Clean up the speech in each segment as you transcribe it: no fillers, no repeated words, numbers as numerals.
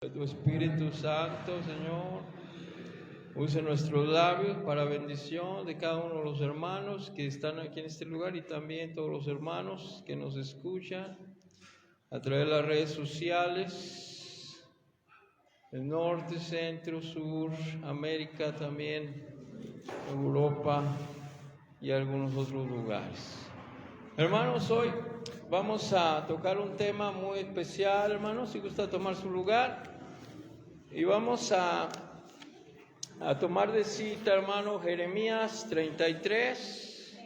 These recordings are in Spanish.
Tu Espíritu Santo, Señor, use nuestros labios para bendición de cada uno de los hermanos que están aquí en este lugar y también todos los hermanos que nos escuchan a través de las redes sociales, el norte, centro, sur, América también, Europa y algunos otros lugares. Hermanos, hoy vamos a tocar un tema muy especial, hermanos, si gusta tomar su lugar. Y vamos a tomar de cita, hermano, Jeremías 33,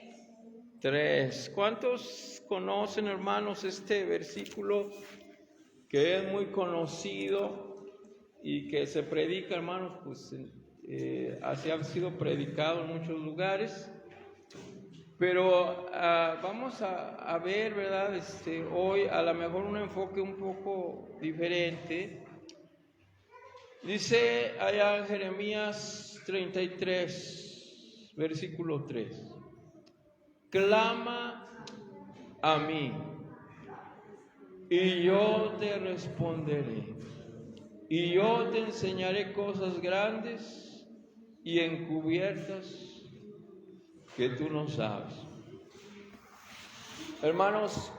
3. ¿Cuántos conocen, hermanos, este versículo que es muy conocido y que se predica, hermanos? Pues así ha sido predicado en muchos lugares. Pero vamos a ver, ¿verdad? Hoy a lo mejor un enfoque un poco diferente. Dice allá en Jeremías 33, versículo 3, clama a mí y yo te responderé, y yo te enseñaré cosas grandes y encubiertas que tú no sabes. Hermanos,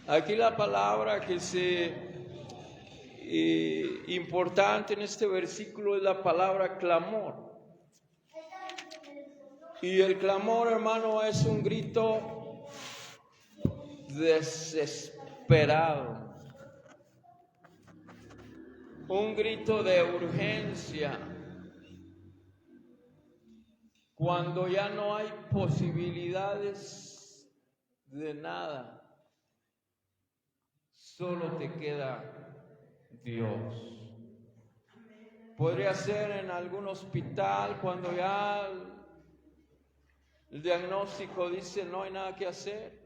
aquí la palabra que importante en este versículo es la palabra clamor. Y el clamor, hermano, es un grito desesperado, un grito de urgencia, cuando ya no hay posibilidades de nada, solo te queda Dios. Podría ser en algún hospital cuando ya el diagnóstico dice no hay nada que hacer.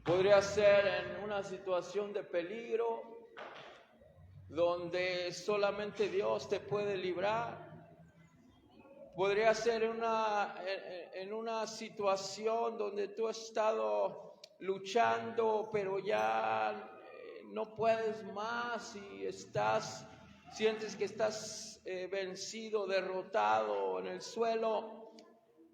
Podría ser en una situación de peligro donde solamente Dios te puede librar. Podría ser en una situación donde tú has estado luchando pero ya no puedes más y sientes que estás vencido, derrotado en el suelo.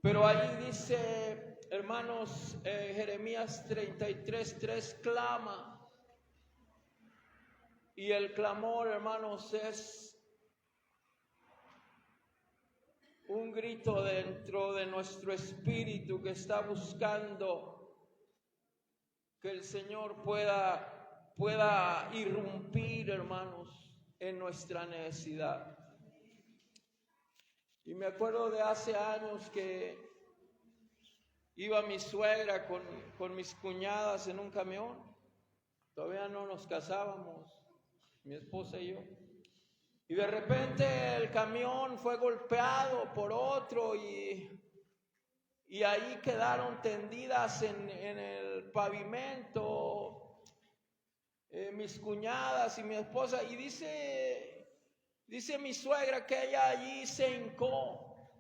Pero ahí dice, hermanos, Jeremías 33:3, clama. Y el clamor, hermanos, es un grito dentro de nuestro espíritu que está buscando que el Señor pueda irrumpir, hermanos, en nuestra necesidad. Y me acuerdo de hace años que iba mi suegra con mis cuñadas en un camión. Todavía no nos casábamos, mi esposa y yo. Y de repente el camión fue golpeado por otro y ahí quedaron tendidas en el pavimento mis cuñadas y mi esposa. Y dice mi suegra que ella allí se hincó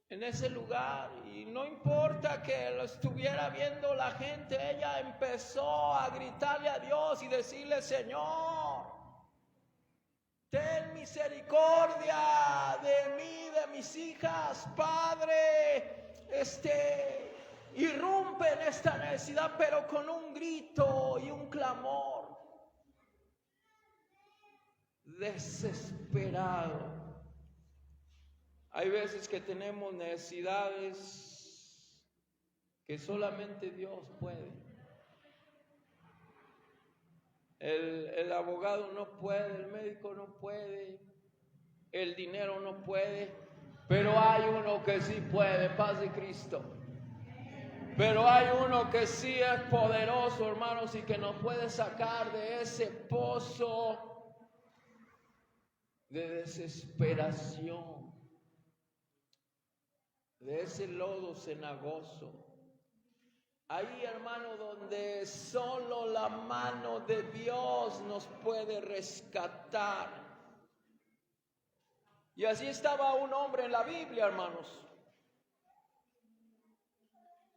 en ese lugar y no importa que lo estuviera viendo la gente, ella empezó a gritarle a Dios y decirle: Señor, ten misericordia de mí, de mis hijas, Padre, irrumpe en esta necesidad, pero con un grito y un clamor desesperado. Hay veces que tenemos necesidades que solamente Dios puede. El abogado no puede, el médico no puede, el dinero no puede, pero hay uno que sí puede, paz de Cristo. Pero hay uno que sí es poderoso, hermanos, y que nos puede sacar de ese pozo de desesperación, de ese lodo cenagoso. Ahí, hermano, donde solo la mano de Dios nos puede rescatar. Y así estaba un hombre en la Biblia, hermanos.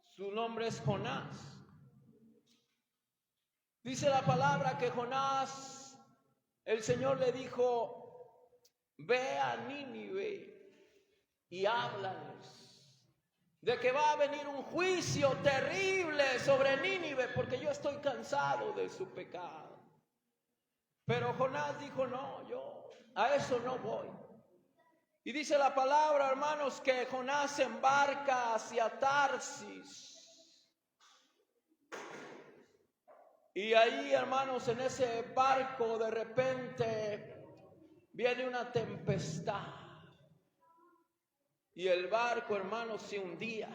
Su nombre es Jonás. Dice la palabra que Jonás el Señor le dijo: ve a Nínive y háblales de que va a venir un juicio terrible sobre Nínive, porque yo estoy cansado de su pecado. Pero Jonás dijo: no, yo a eso no voy. Y dice la palabra, hermanos, que Jonás se embarca hacia Tarsis. Y ahí, hermanos, en ese barco de repente viene una tempestad. Y el barco, hermanos, se hundía.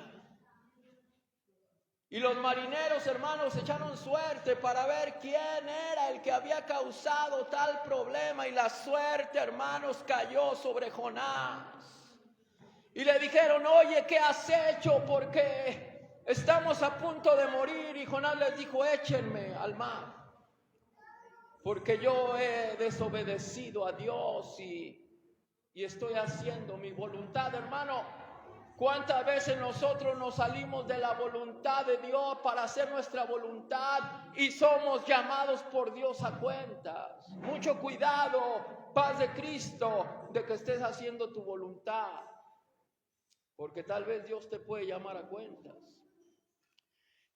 Y los marineros, hermanos, echaron suerte para ver quién era el que había causado tal problema. Y la suerte, hermanos, cayó sobre Jonás. Y le dijeron: oye, ¿qué has hecho? Porque estamos a punto de morir. Y Jonás les dijo: échenme al mar, porque yo he desobedecido a Dios y estoy haciendo mi voluntad. Hermano, ¿cuántas veces nosotros nos salimos de la voluntad de Dios para hacer nuestra voluntad y somos llamados por Dios a cuentas? Mucho cuidado, paz de Cristo, de que estés haciendo tu voluntad, porque tal vez Dios te puede llamar a cuentas.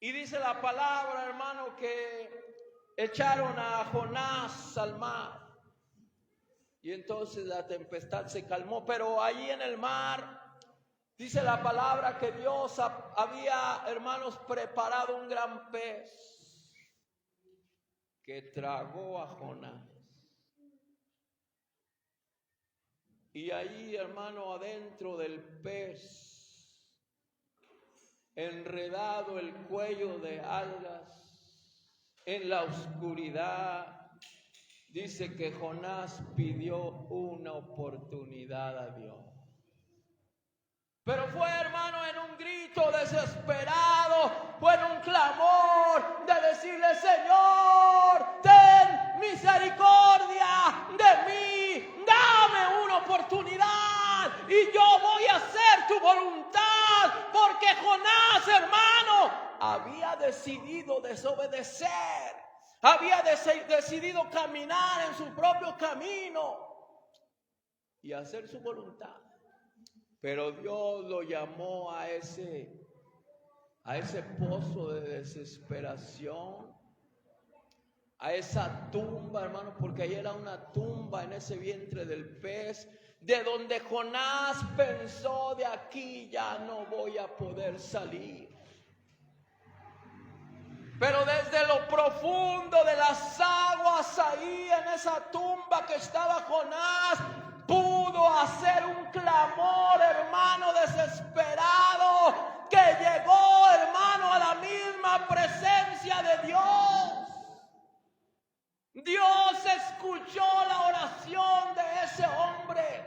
Y dice la palabra, hermano, que echaron a Jonás al mar. Y entonces la tempestad se calmó, pero ahí en el mar dice la palabra que Dios había, hermanos, preparado un gran pez que tragó a Jonás. Y ahí, hermano, adentro del pez, enredado el cuello de algas, en la oscuridad, dice que Jonás pidió una oportunidad a Dios. Pero fue, hermano, en un grito desesperado, fue en un clamor de decirle: Señor, ten misericordia de mí, dame una oportunidad y yo voy a hacer tu voluntad. Porque Jonás, hermano, había decidido desobedecer, había decidido caminar en su propio camino y hacer su voluntad. Pero Dios lo llamó a ese pozo de desesperación, a esa tumba, hermano, porque ahí era una tumba en ese vientre del pez, de donde Jonás pensó: de aquí ya no voy a poder salir. Pero desde lo profundo de las aguas, ahí en esa tumba que estaba Jonás, pudo hacer un clamor, hermano, desesperado, que llegó, hermano, a la misma presencia de Dios. Dios escuchó la oración de ese hombre,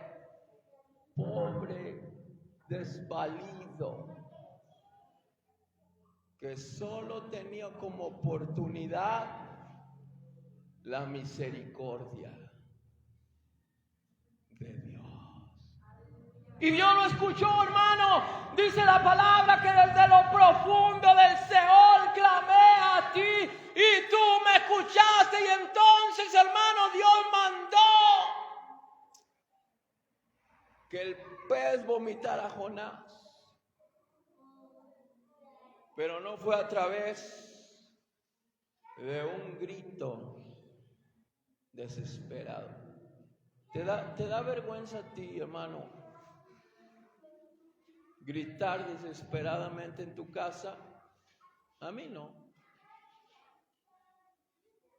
pobre, desvalido, que solo tenía como oportunidad la misericordia de Dios. Y Dios lo escuchó, hermano. Dice la palabra que desde lo profundo del Seol clamé a ti y tú me escuchaste. Y entonces, hermano, Dios mandó que el pez vomitara a Jonás. Pero no fue a través de un grito desesperado. ¿Te da vergüenza a ti, hermano, gritar desesperadamente en tu casa? A mí no.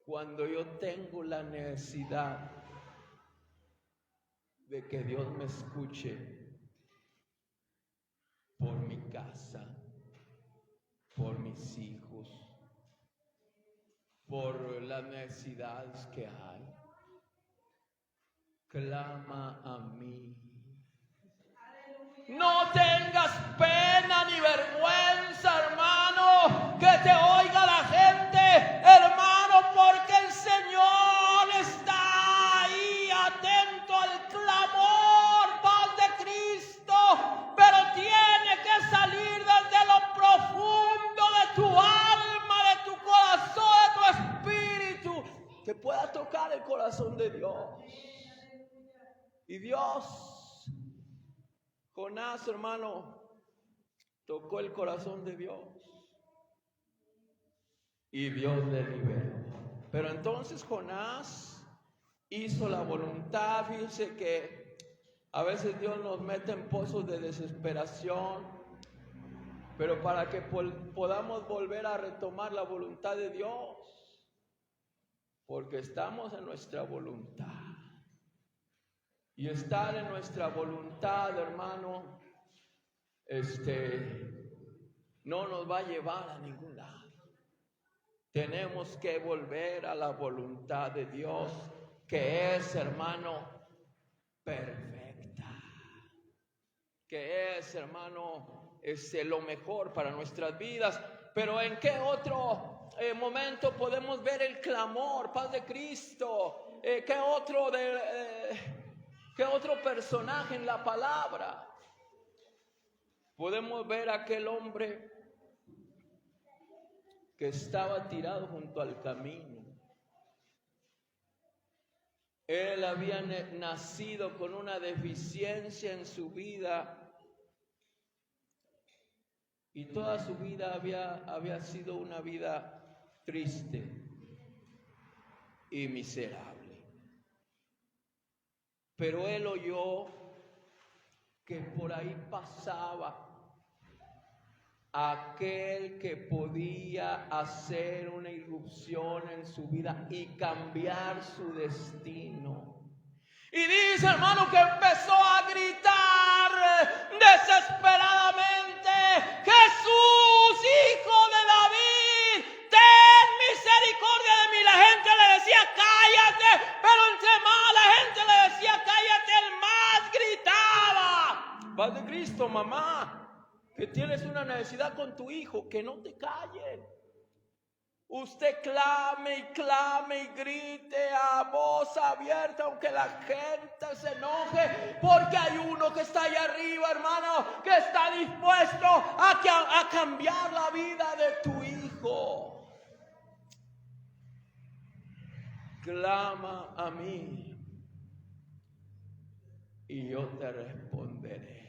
Cuando yo tengo la necesidad de que Dios me escuche por mi casa, por mis hijos, por las necesidades que hay, clama a mí. No tengas pena ni vergüenza, hermano, que te oiga la gente, hermano, porque el Señor está ahí atento al clamor, paz de Cristo, pero tiene que salir desde lo profundo de tu alma, de tu corazón, de tu espíritu, que pueda tocar el corazón corazón de Dios. Y Dios, Jonás, hermano, tocó el corazón de Dios. Y Dios le liberó. Pero entonces Jonás hizo la voluntad. Fíjense que a veces Dios nos mete en pozos de desesperación, pero para que podamos volver a retomar la voluntad de Dios, porque estamos en nuestra voluntad. Y estar en nuestra voluntad, hermano, no nos va a llevar a ningún lado. Tenemos que volver a la voluntad de Dios, que es, hermano, perfecta. Que es, hermano, lo mejor para nuestras vidas. Pero ¿en qué otro momento podemos ver el clamor, paz de Cristo? ¿Qué otro personaje en la palabra? Podemos ver a aquel hombre que estaba tirado junto al camino. Él había nacido con una deficiencia en su vida y toda su vida había sido una vida triste y miserable. Pero él oyó que por ahí pasaba aquel que podía hacer una irrupción en su vida y cambiar su destino. Y dice, hermano, que empezó a gritar desesperadamente: Jesús, hijo de David, ten misericordia de mí. La gente le decía: cállate, pero entre más la gente le decía: cállate, el más gritaba. Paz de Cristo, mamá, que tienes una necesidad con tu hijo, que no te callen. Usted clame y clame y grite a voz abierta, aunque la gente se enoje, porque hay uno que está allá arriba, hermano, que está dispuesto a cambiar la vida de tu hijo. Clama a mí y yo te responderé.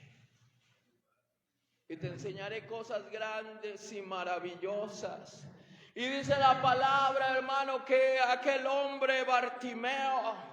Y te enseñaré cosas grandes y maravillosas. Y dice la palabra, hermano, que aquel hombre Bartimeo,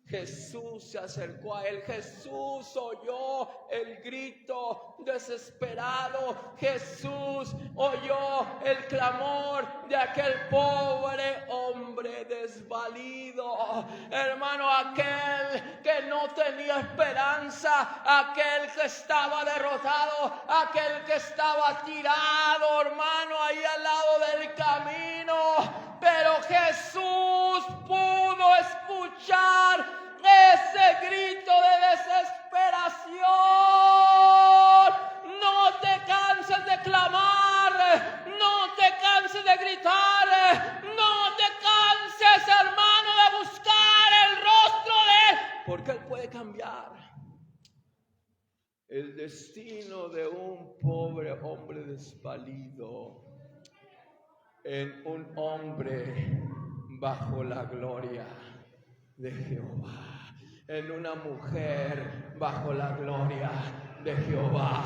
Jesús se acercó a él. Jesús oyó el grito desesperado. Jesús oyó el clamor de aquel pobre hombre desvalido. Hermano, aquel que no tenía esperanza, aquel que estaba derrotado, aquel que estaba tirado, hermano, ahí al lado del camino. Pero Jesús pudo escuchar ese grito de desesperación. No te canses de clamar, no te canses de gritar, no te canses, hermano, de buscar el rostro de Él, porque Él puede cambiar el destino de un pobre hombre desvalido en un hombre bajo la gloria de Jehová, en una mujer bajo la gloria de Jehová,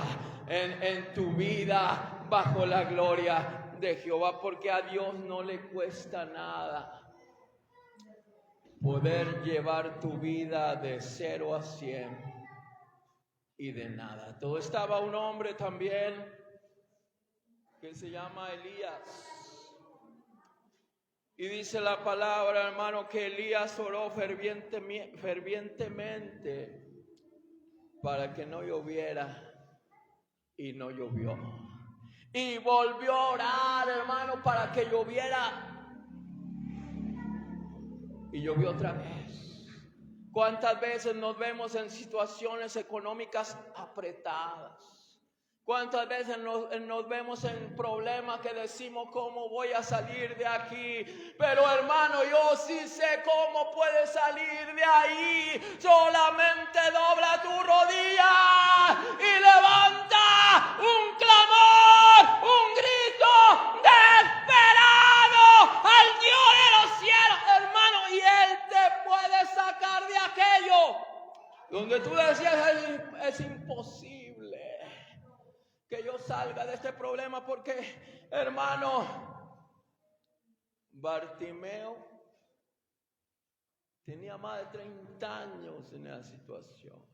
en tu vida bajo la gloria de Jehová, porque a Dios no le cuesta nada poder llevar tu vida de 0 a 100 y de nada. Todo estaba un hombre también que se llama Elías. Y dice la palabra, hermano, que Elías oró fervientemente para que no lloviera, y no llovió. Y volvió a orar, hermano, para que lloviera, y llovió otra vez. ¿Cuántas veces nos vemos en situaciones económicas apretadas? ¿Cuántas veces nos vemos en problemas que decimos: ¿cómo voy a salir de aquí? Pero hermano, yo sí sé cómo puedes salir de ahí. Solamente dobla tu rodilla y levanta un clamor, un grito desesperado al Dios de los cielos, hermano, y Él te puede Donde tú decías, es imposible que yo salga de este problema porque, hermano, Bartimeo tenía más de 30 años en esa situación.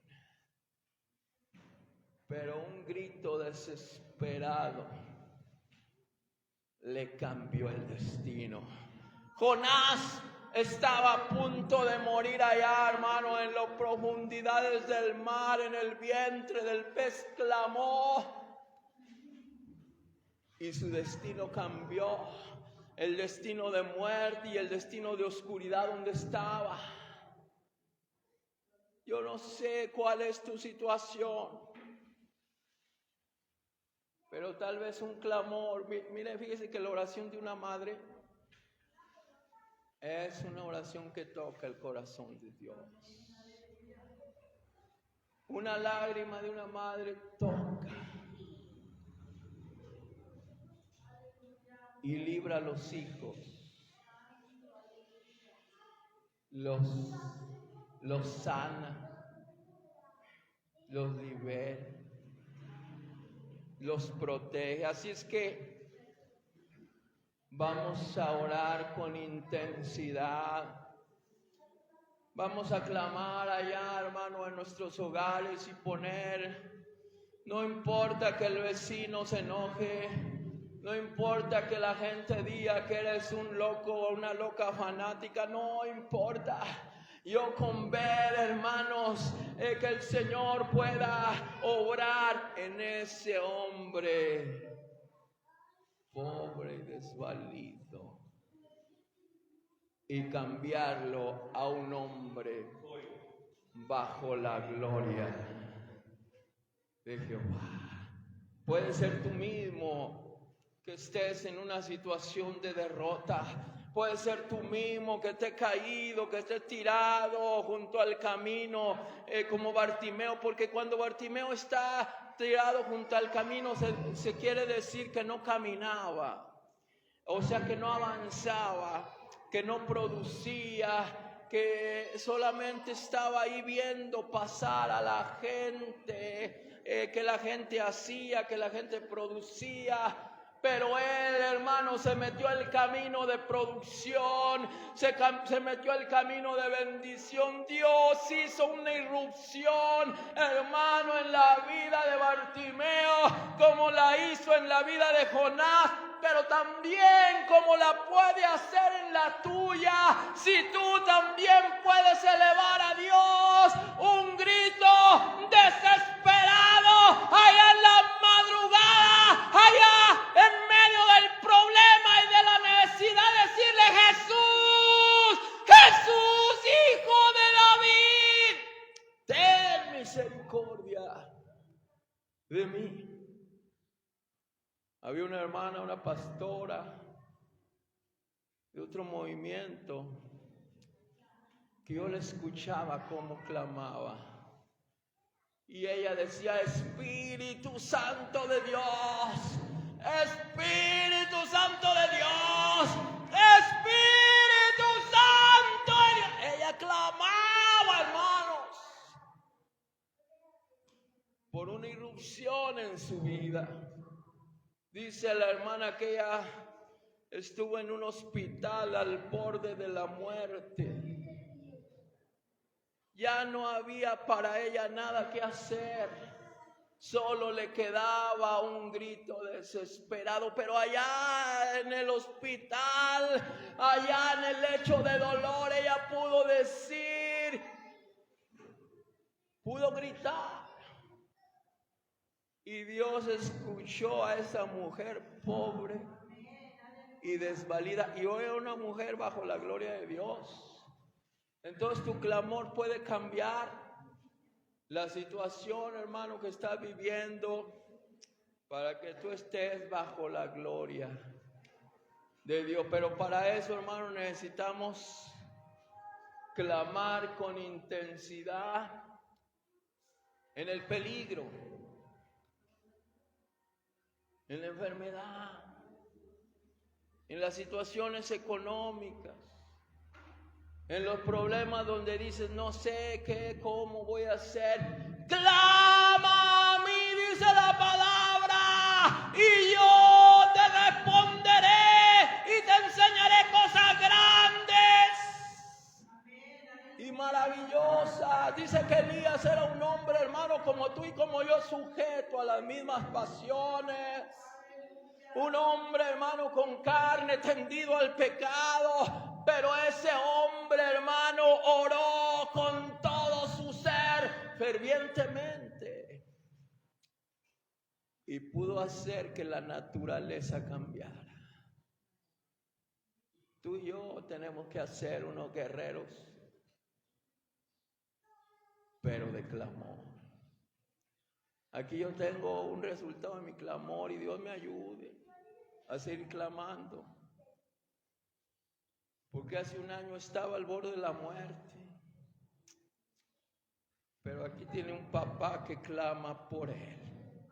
Pero un grito desesperado le cambió el destino. Jonás estaba a punto de morir allá, hermano, en las profundidades del mar, en el vientre del pez clamó. Y su destino cambió. El destino de muerte y el destino de oscuridad donde estaba. Yo no sé cuál es tu situación, pero tal vez un clamor. Mire, fíjese que la oración de una madre es una oración que toca el corazón de Dios. Una lágrima de una madre toca y libra a los hijos, los sana, los libera, los protege. Así es que vamos a orar con intensidad. Vamos a clamar allá, hermano, en nuestros hogares y poner, no importa que el vecino se enoje, no importa que la gente diga que eres un loco o una loca fanática, no importa. Yo con ver, hermanos, que el Señor pueda obrar en ese hombre pobre y desvalido y cambiarlo a un hombre bajo la gloria de Jehová. Puede ser tú mismo que estés en una situación de derrota. Puede ser tú mismo que estés caído, que estés tirado junto al camino, como Bartimeo, porque cuando Bartimeo está tirado junto al camino se quiere decir que no caminaba, o sea que no avanzaba, que no producía, que solamente estaba ahí viendo pasar a la gente, que la gente hacía, que la gente producía. Pero él, hermano, se metió al camino de producción, se metió al camino de bendición. Dios hizo una irrupción, hermano, en la vida de Bartimeo, como la hizo en la vida de Jonás, pero también como la puede hacer en la tuya, si tú también puedes elevar a Dios un grito desesperado allá en la madrugada, allá en medio del problema y de la necesidad, decirle: Jesús, Jesús, Hijo de David, ten misericordia de mí. Había una hermana, una pastora de otro movimiento, que yo le escuchaba cómo clamaba. Y ella decía: Espíritu Santo de Dios, Espíritu Santo de Dios, Espíritu Santo de Dios. Ella clamaba, hermanos, por una irrupción en su vida. Dice la hermana que ella estuvo en un hospital al borde de la muerte. Ya no había para ella nada que hacer. Solo le quedaba un grito desesperado. Pero allá en el hospital, allá en el lecho de dolor, ella pudo decir, pudo gritar. Y Dios escuchó a esa mujer pobre y desvalida, y hoy es una mujer bajo la gloria de Dios. Entonces tu clamor puede cambiar la situación, hermano, que estás viviendo, para que tú estés bajo la gloria de Dios. Pero para eso, hermano, necesitamos clamar con intensidad en el peligro, en la enfermedad, en las situaciones económicas, En los problemas donde dices, no sé qué, cómo voy a hacer, clama a mí, dice la palabra, y yo te responderé y te enseñaré cosas grandes y maravillosas. Dice que Elías era un hombre, hermano, como tú y como yo, sujeto a las mismas pasiones. Un hombre, hermano, con carne, tendido al pecado, pero ese hombre, hermano, oró con todo su ser fervientemente y pudo hacer que la naturaleza cambiara. Tú y yo tenemos que hacer unos guerreros, pero de clamor. Aquí yo tengo un resultado de mi clamor y Dios me ayude a seguir clamando, porque hace un año estaba al borde de la muerte, pero aquí tiene un papá que clama por él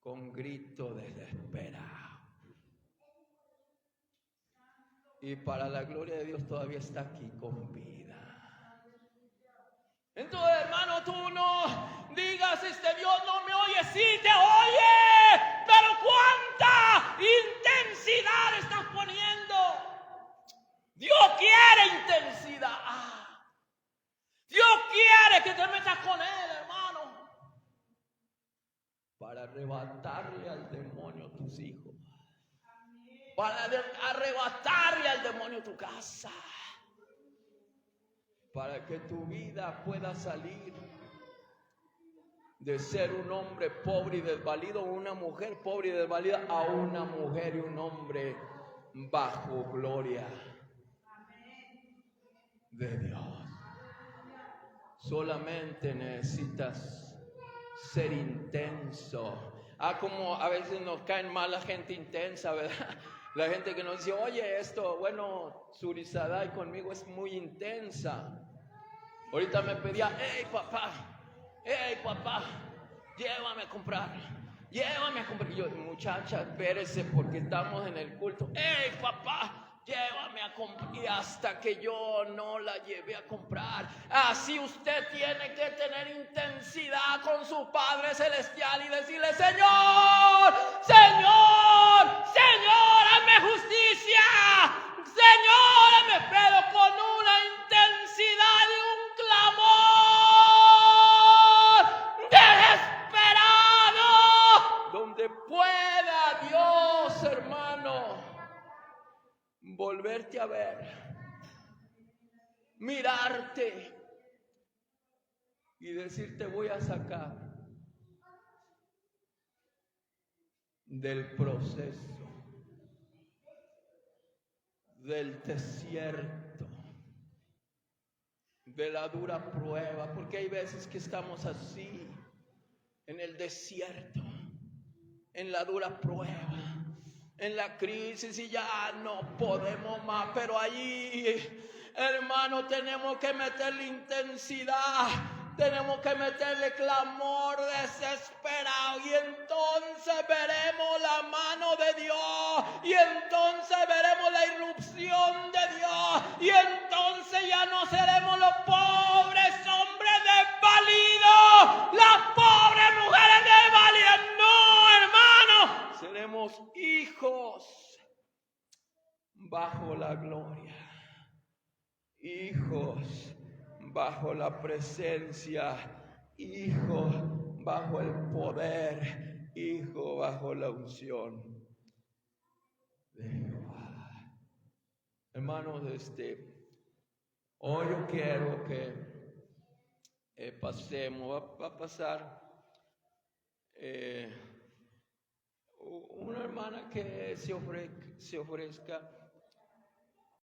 con grito desesperado, y para la gloria de Dios todavía está aquí con vida. Entonces, hermano, tú no digas, Dios no me oye, sí te oye, pero cuánta intensidad estás poniendo. Dios quiere intensidad. Dios quiere que te metas con Él, hermano, para arrebatarle al demonio tus hijos, para arrebatarle al demonio tu casa, para que tu vida pueda salir de ser un hombre pobre y desvalido, o una mujer pobre y desvalida, a una mujer y un hombre bajo gloria de Dios. Solamente necesitas ser intenso. Como a veces nos caen mal la gente intensa, ¿verdad? La gente que nos dice, oye, bueno, Surisadai conmigo es muy intensa. Ahorita me pedía, hey papá, llévame a comprar. Y yo, muchacha, espérese porque estamos en el culto. Hey papá, llévame a comprar. Y hasta que yo no la llevé a comprar. Así usted tiene que tener intensidad con su Padre Celestial y decirle, Señor, hazme justicia. Señor, hazme, pero con una intensidad y un clamor desesperado, donde pueda Dios, hermano, volverte a ver, mirarte y decirte, voy a sacar del proceso, del desierto, de la dura prueba, porque hay veces que estamos así, en el desierto, en la dura prueba, en la crisis y ya no podemos más, pero allí, hermano, tenemos que meterle intensidad, tenemos que meterle clamor desesperado, y entonces veremos la mano de Dios, y entonces veremos la irrupción de Dios, y entonces ya no seremos los pobres hombres desvalidos, las pobres mujeres desvalidas, no, hermano, seremos hijos bajo la gloria, hijos bajo la presencia, hijos bajo el poder, hijos bajo la unción de Jehová. Hermanos, hoy yo quiero que pasemos, va a pasar una hermana que se ofrezca